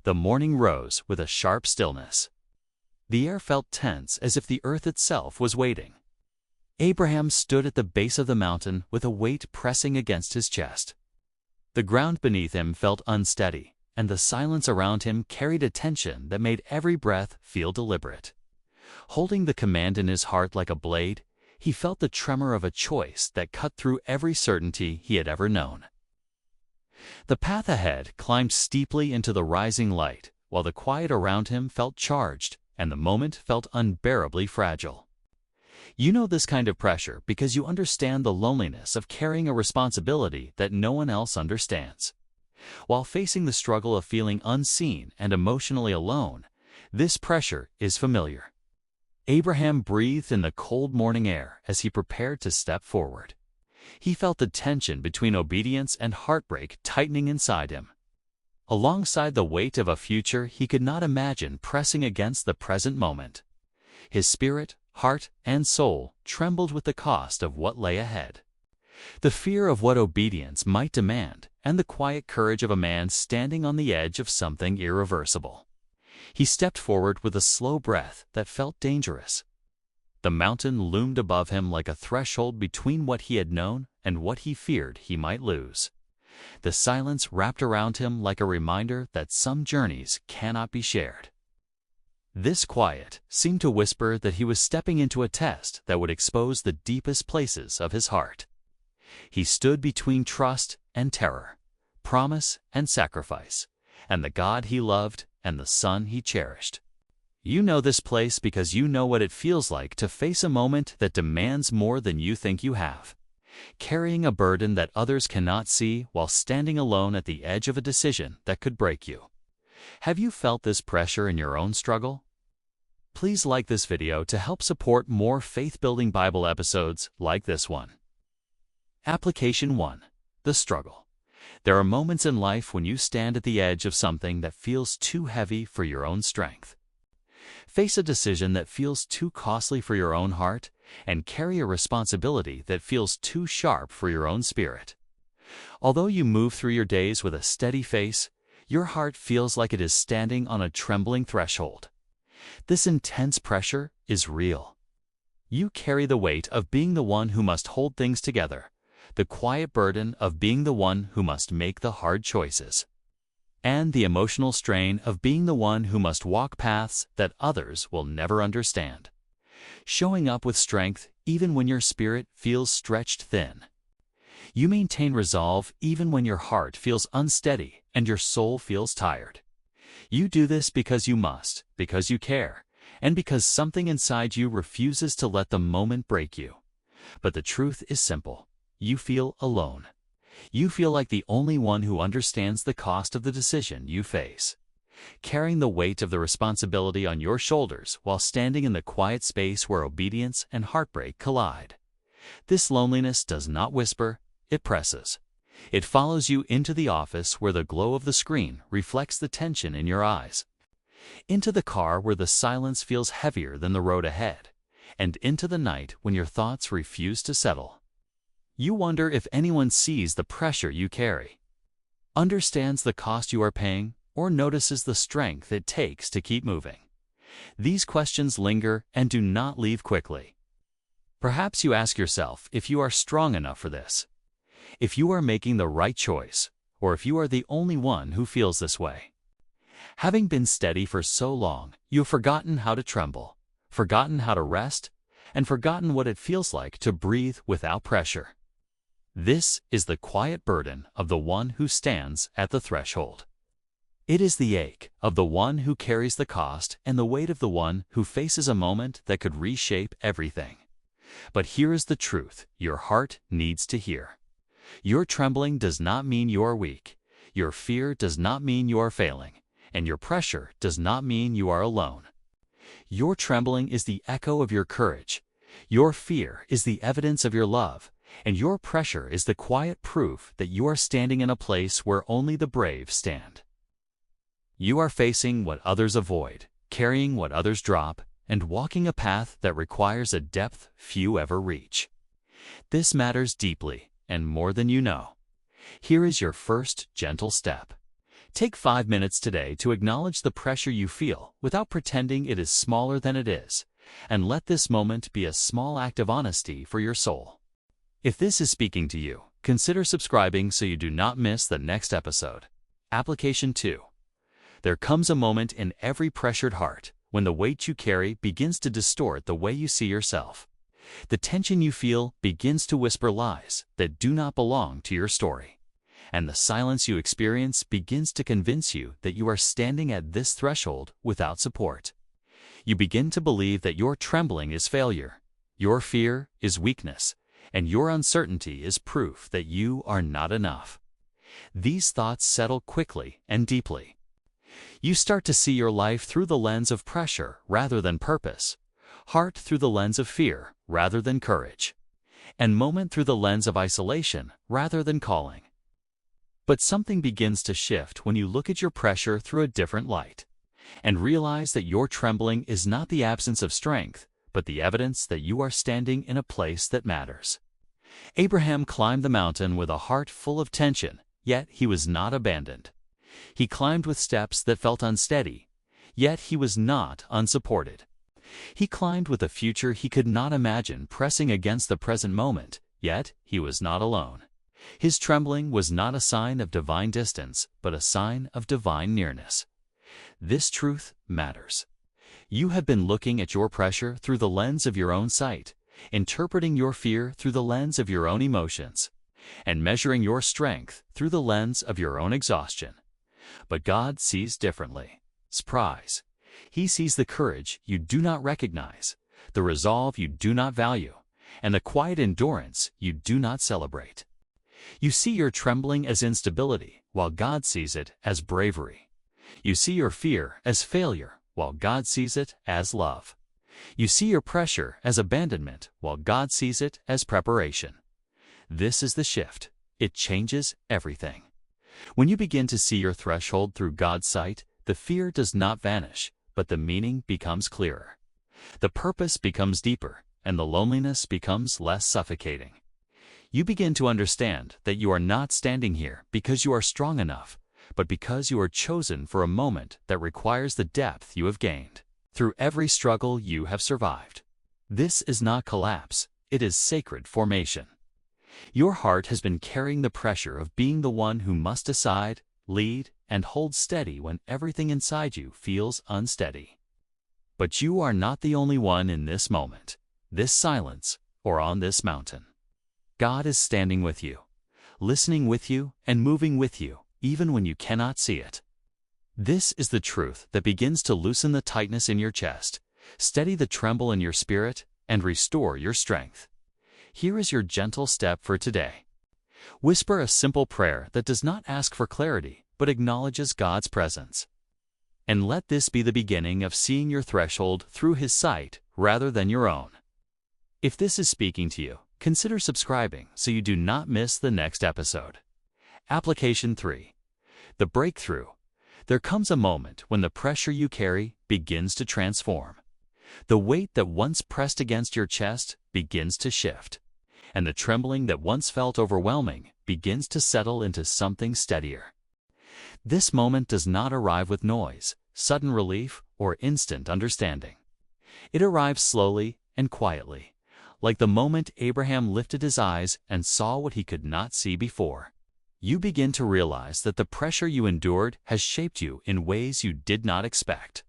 The morning rose with a sharp stillness. The air felt tense as if the earth itself was waiting. Abraham stood at the base of the mountain with a weight pressing against his chest. The ground beneath him felt unsteady, and the silence around him carried a tension that made every breath feel deliberate. Holding the command in his heart like a blade, he felt the tremor of a choice that cut through every certainty he had ever known. The path ahead climbed steeply into the rising light, while the quiet around him felt charged, and the moment felt unbearably fragile. You know this kind of pressure because you understand the loneliness of carrying a responsibility that no one else understands. While facing the struggle of feeling unseen and emotionally alone, this pressure is familiar. Abraham breathed in the cold morning air as he prepared to step forward. He felt the tension between obedience and heartbreak tightening inside him. Alongside the weight of a future he could not imagine pressing against the present moment. His spirit, heart, and soul trembled with the cost of what lay ahead. The fear of what obedience might demand, and the quiet courage of a man standing on the edge of something irreversible. He stepped forward with a slow breath that felt dangerous. The mountain loomed above him like a threshold between what he had known and what he feared he might lose. The silence wrapped around him like a reminder that some journeys cannot be shared. This quiet seemed to whisper that he was stepping into a test that would expose the deepest places of his heart. He stood between trust and terror, promise and sacrifice, and the God he loved and the son he cherished. You know this place because you know what it feels like to face a moment that demands more than you think you have, carrying a burden that others cannot see while standing alone at the edge of a decision that could break you. Have you felt this pressure in your own struggle? Please like this video to help support more faith-building Bible episodes like this one. Application 1. The struggle. There are moments in life when you stand at the edge of something that feels too heavy for your own strength. Face a decision that feels too costly for your own heart, and carry a responsibility that feels too sharp for your own spirit. Although you move through your days with a steady face, your heart feels like it is standing on a trembling threshold. This intense pressure is real. You carry the weight of being the one who must hold things together, the quiet burden of being the one who must make the hard choices, and the emotional strain of being the one who must walk paths that others will never understand. Showing up with strength even when your spirit feels stretched thin. You maintain resolve even when your heart feels unsteady and your soul feels tired. You do this because you must, because you care, and because something inside you refuses to let the moment break you. But the truth is simple. You feel alone. You feel like the only one who understands the cost of the decision you face. Carrying the weight of the responsibility on your shoulders while standing in the quiet space where obedience and heartbreak collide. This loneliness does not whisper, it presses. It follows you into the office where the glow of the screen reflects the tension in your eyes, into the car where the silence feels heavier than the road ahead, and into the night when your thoughts refuse to settle. You wonder if anyone sees the pressure you carry, understands the cost you are paying, or notices the strength it takes to keep moving. These questions linger and do not leave quickly. Perhaps you ask yourself if you are strong enough for this, if you are making the right choice, or if you are the only one who feels this way. Having been steady for so long, you have forgotten how to tremble, forgotten how to rest, and forgotten what it feels like to breathe without pressure. This is the quiet burden of the one who stands at the threshold. It is the ache of the one who carries the cost and the weight of the one who faces a moment that could reshape everything. But here is the truth your heart needs to hear. Your trembling does not mean you are weak. Your fear does not mean you are failing. And your pressure does not mean you are alone. Your trembling is the echo of your courage. Your fear is the evidence of your love. And your pressure is the quiet proof that you are standing in a place where only the brave stand. You are facing what others avoid, carrying what others drop, and walking a path that requires a depth few ever reach. This matters deeply, and more than you know. Here is your first gentle step. Take 5 minutes today to acknowledge the pressure you feel without pretending it is smaller than it is, and let this moment be a small act of honesty for your soul. If this is speaking to you, consider subscribing so you do not miss the next episode. Application 2. There comes a moment in every pressured heart when the weight you carry begins to distort the way you see yourself. The tension you feel begins to whisper lies that do not belong to your story. And the silence you experience begins to convince you that you are standing at this threshold without support. You begin to believe that your trembling is failure, your fear is weakness, and your uncertainty is proof that you are not enough. These thoughts settle quickly and deeply. You start to see your life through the lens of pressure rather than purpose, heart through the lens of fear rather than courage, and moment through the lens of isolation rather than calling. But something begins to shift when you look at your pressure through a different light, and realize that your trembling is not the absence of strength, but the evidence that you are standing in a place that matters. Abraham climbed the mountain with a heart full of tension, yet he was not abandoned. He climbed with steps that felt unsteady, yet he was not unsupported. He climbed with a future he could not imagine pressing against the present moment, yet he was not alone. His trembling was not a sign of divine distance, but a sign of divine nearness. This truth matters. You have been looking at your pressure through the lens of your own sight, interpreting your fear through the lens of your own emotions, and measuring your strength through the lens of your own exhaustion. But God sees differently. Surprise! He sees the courage you do not recognize, the resolve you do not value, and the quiet endurance you do not celebrate. You see your trembling as instability, while God sees it as bravery. You see your fear as failure, while God sees it as love. You see your pressure as abandonment, while God sees it as preparation. This is the shift. It changes everything. When you begin to see your threshold through God's sight, the fear does not vanish, but the meaning becomes clearer. The purpose becomes deeper, and the loneliness becomes less suffocating. You begin to understand that you are not standing here because you are strong enough, but because you are chosen for a moment that requires the depth you have gained through every struggle you have survived. This is not collapse, it is sacred formation. Your heart has been carrying the pressure of being the one who must decide, lead, and hold steady when everything inside you feels unsteady. But you are not the only one in this moment, this silence, or on this mountain. God is standing with you, listening with you, and moving with you, even when you cannot see it. This is the truth that begins to loosen the tightness in your chest, steady the tremble in your spirit, and restore your strength. Here is your gentle step for today. Whisper a simple prayer that does not ask for clarity, but acknowledges God's presence. And let this be the beginning of seeing your threshold through His sight rather than your own. If this is speaking to you, consider subscribing so you do not miss the next episode. Application 3. The breakthrough. There comes a moment when the pressure you carry begins to transform. The weight that once pressed against your chest begins to shift, and the trembling that once felt overwhelming begins to settle into something steadier. This moment does not arrive with noise, sudden relief, or instant understanding. It arrives slowly and quietly, like the moment Abraham lifted his eyes and saw what he could not see before. You begin to realize that the pressure you endured has shaped you in ways you did not expect.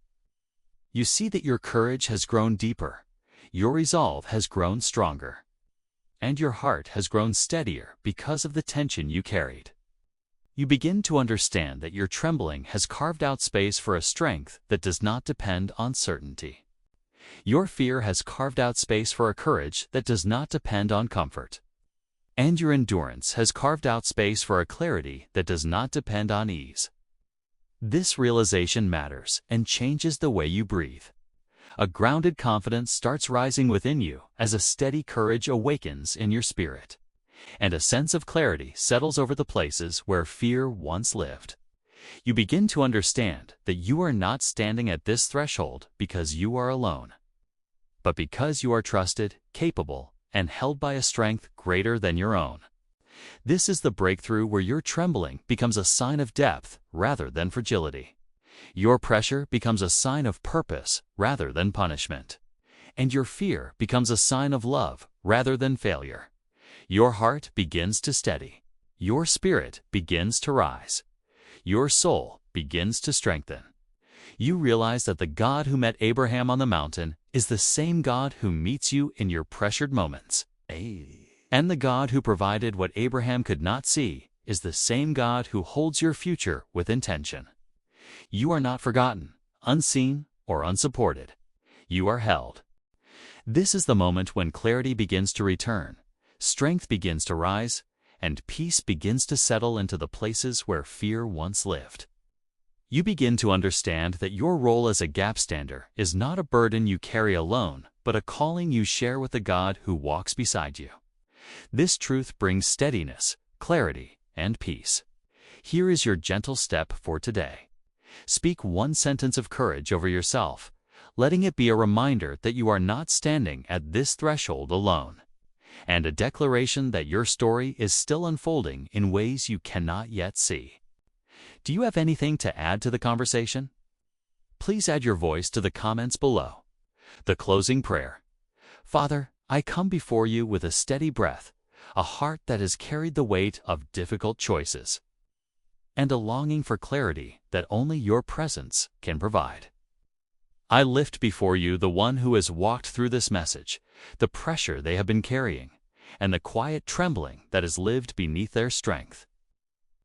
You see that your courage has grown deeper, your resolve has grown stronger, and your heart has grown steadier because of the tension you carried. You begin to understand that your trembling has carved out space for a strength that does not depend on certainty. Your fear has carved out space for a courage that does not depend on comfort. And your endurance has carved out space for a clarity that does not depend on ease. This realization matters and changes the way you breathe. A grounded confidence starts rising within you as a steady courage awakens in your spirit, and a sense of clarity settles over the places where fear once lived. You begin to understand that you are not standing at this threshold because you are alone, but because you are trusted, capable, and held by a strength greater than your own. This is the breakthrough where your trembling becomes a sign of depth rather than fragility. Your pressure becomes a sign of purpose rather than punishment. And your fear becomes a sign of love rather than failure. Your heart begins to steady. Your spirit begins to rise. Your soul begins to strengthen. You realize that the God who met Abraham on the mountain is the same God who meets you in your pressured moments. And the God who provided what Abraham could not see is the same God who holds your future with intention. You are not forgotten, unseen, or unsupported. You are held. This is the moment when clarity begins to return, strength begins to rise, and peace begins to settle into the places where fear once lived. You begin to understand that your role as a gap stander is not a burden you carry alone, but a calling you share with the God who walks beside you. This truth brings steadiness, clarity, and peace. Here is your gentle step for today. Speak one sentence of courage over yourself, letting it be a reminder that you are not standing at this threshold alone, and a declaration that your story is still unfolding in ways you cannot yet see. Do you have anything to add to the conversation? Please add your voice to the comments below. The closing prayer. Father, I come before you with a steady breath, a heart that has carried the weight of difficult choices, and a longing for clarity that only your presence can provide. I lift before you the one who has walked through this message, the pressure they have been carrying, and the quiet trembling that has lived beneath their strength.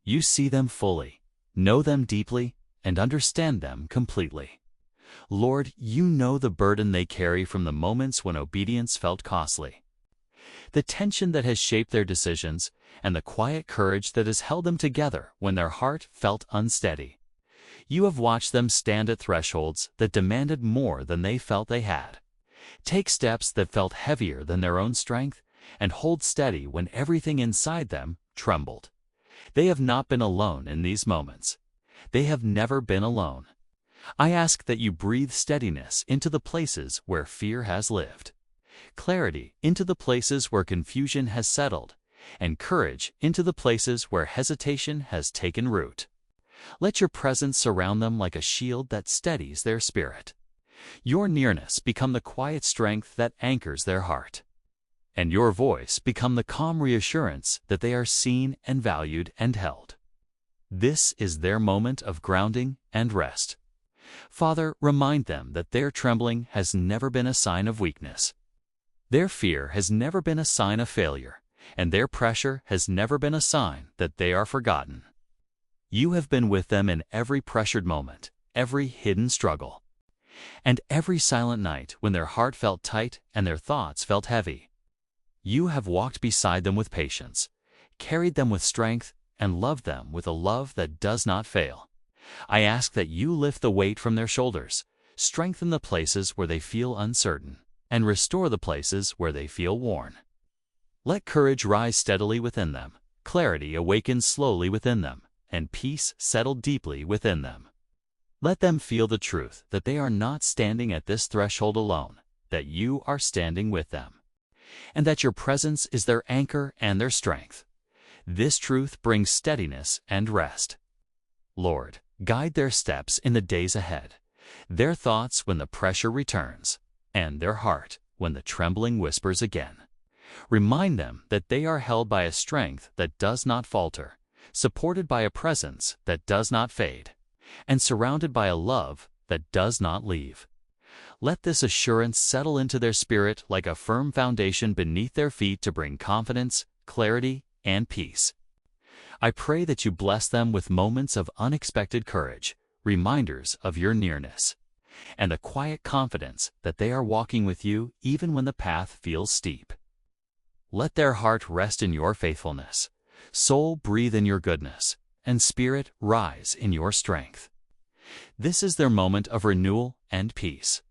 You see them fully, know them deeply, and understand them completely. Lord, you know the burden they carry from the moments when obedience felt costly, the tension that has shaped their decisions, and the quiet courage that has held them together when their heart felt unsteady. You have watched them stand at thresholds that demanded more than they felt they had, take steps that felt heavier than their own strength, and hold steady when everything inside them trembled. They have not been alone in these moments. They have never been alone. I ask that you breathe steadiness into the places where fear has lived, clarity into the places where confusion has settled, and courage into the places where hesitation has taken root. Let your presence surround them like a shield that steadies their spirit. Your nearness become the quiet strength that anchors their heart, and your voice become the calm reassurance that they are seen and valued and held. This is their moment of grounding and rest. Father, remind them that their trembling has never been a sign of weakness. Their fear has never been a sign of failure, and their pressure has never been a sign that they are forgotten. You have been with them in every pressured moment, every hidden struggle, and every silent night when their heart felt tight and their thoughts felt heavy. You have walked beside them with patience, carried them with strength, and loved them with a love that does not fail. I ask that you lift the weight from their shoulders, strengthen the places where they feel uncertain, and restore the places where they feel worn. Let courage rise steadily within them, clarity awaken slowly within them, and peace settle deeply within them. Let them feel the truth that they are not standing at this threshold alone, that you are standing with them, and that your presence is their anchor and their strength. This truth brings steadiness and rest. Lord, guide their steps in the days ahead, their thoughts when the pressure returns, and their heart when the trembling whispers again. Remind them that they are held by a strength that does not falter, supported by a presence that does not fade, and surrounded by a love that does not leave. Let this assurance settle into their spirit like a firm foundation beneath their feet to bring confidence, clarity, and peace. I pray that you bless them with moments of unexpected courage, reminders of your nearness, and a quiet confidence that they are walking with you even when the path feels steep. Let their heart rest in your faithfulness, soul breathe in your goodness, and spirit rise in your strength. This is their moment of renewal and peace.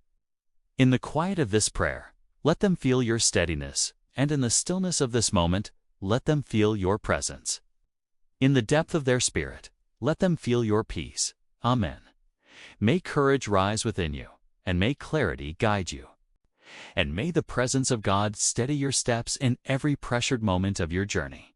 In the quiet of this prayer, let them feel your steadiness, and in the stillness of this moment, let them feel your presence. In the depth of their spirit, let them feel your peace. Amen. May courage rise within you, and may clarity guide you. And may the presence of God steady your steps in every pressured moment of your journey.